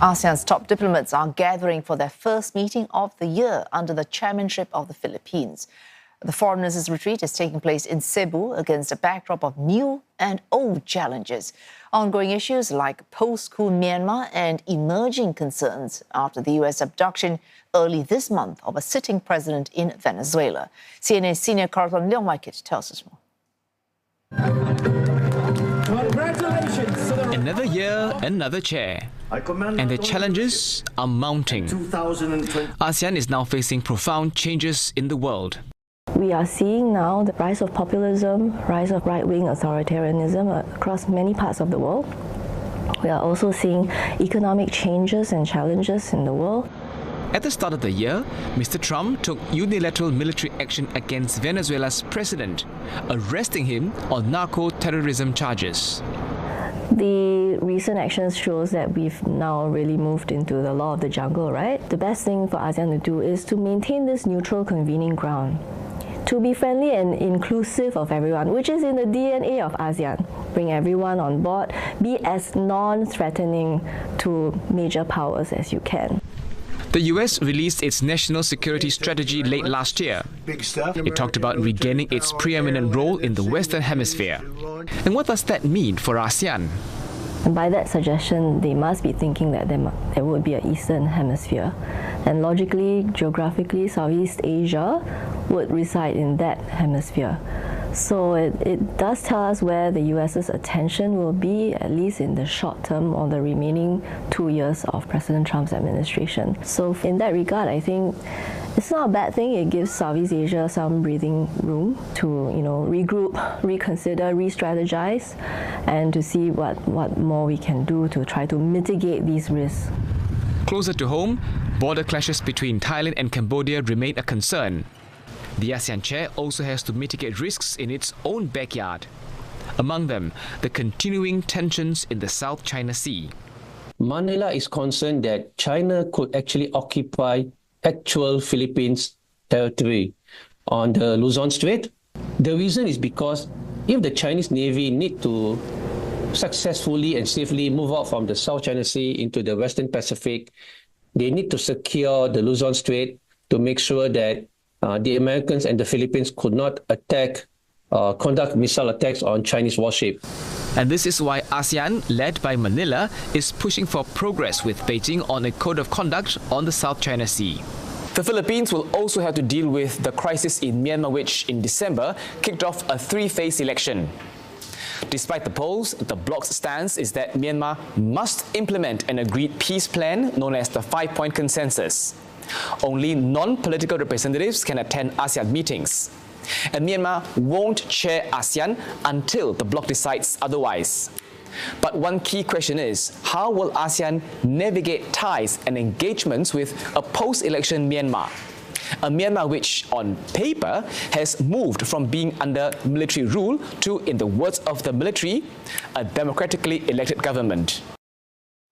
ASEAN's top diplomats are gathering for their first meeting of the year under the chairmanship of the Philippines. The Foreign Ministers Retreat is taking place in Cebu against a backdrop of new and old challenges. Ongoing issues like post-coup Myanmar and emerging concerns after the US abduction early this month of a sitting president in Venezuela. CNA's senior correspondent Leong Wai Kit tells us more. Another year, another chair. And the challenges are mounting. ASEAN is now facing profound changes in the world. We are seeing now the rise of populism, rise of right-wing authoritarianism across many parts of the world. We are also seeing economic changes and challenges in the world. At the start of the year, Mr. Trump took unilateral military action against Venezuela's president, arresting him on narco-terrorism charges. The recent actions shows that we've now really moved into the law of the jungle, right? The best thing for ASEAN to do is to maintain this neutral convening ground, to be friendly and inclusive of everyone, which is in the DNA of ASEAN. Bring everyone on board, be as non-threatening to major powers as you can. The US released its national security strategy late last year. It talked about regaining its preeminent role in the Western Hemisphere. And what does that mean for ASEAN? And by that suggestion, they must be thinking that there would be an Eastern Hemisphere. And logically, geographically, Southeast Asia would reside in that hemisphere. So it does tell us where the US's attention will be, at least in the short term, or the remaining 2 years of President Trump's administration. So in that regard, I think it's not a bad thing. It gives Southeast Asia some breathing room to, regroup, reconsider, re-strategize, and to see what more we can do to try to mitigate these risks. Closer to home, border clashes between Thailand and Cambodia remain a concern. The ASEAN chair also has to mitigate risks in its own backyard. Among them, the continuing tensions in the South China Sea. Manila is concerned that China could actually occupy actual Philippines territory on the Luzon Strait. The reason is because if the Chinese Navy need to successfully and safely move out from the South China Sea into the Western Pacific, they need to secure the Luzon Strait to make sure that the Americans and the Philippines could not conduct missile attacks on Chinese warships. And this is why ASEAN, led by Manila, is pushing for progress with Beijing on a code of conduct on the South China Sea. The Philippines will also have to deal with the crisis in Myanmar, which in December kicked off a three-phase election. Despite the polls, the bloc's stance is that Myanmar must implement an agreed peace plan known as the Five-Point Consensus. Only non-political representatives can attend ASEAN meetings. And Myanmar won't chair ASEAN until the bloc decides otherwise. But one key question is, how will ASEAN navigate ties and engagements with a post-election Myanmar? A Myanmar which, on paper, has moved from being under military rule to, in the words of the military, a democratically elected government.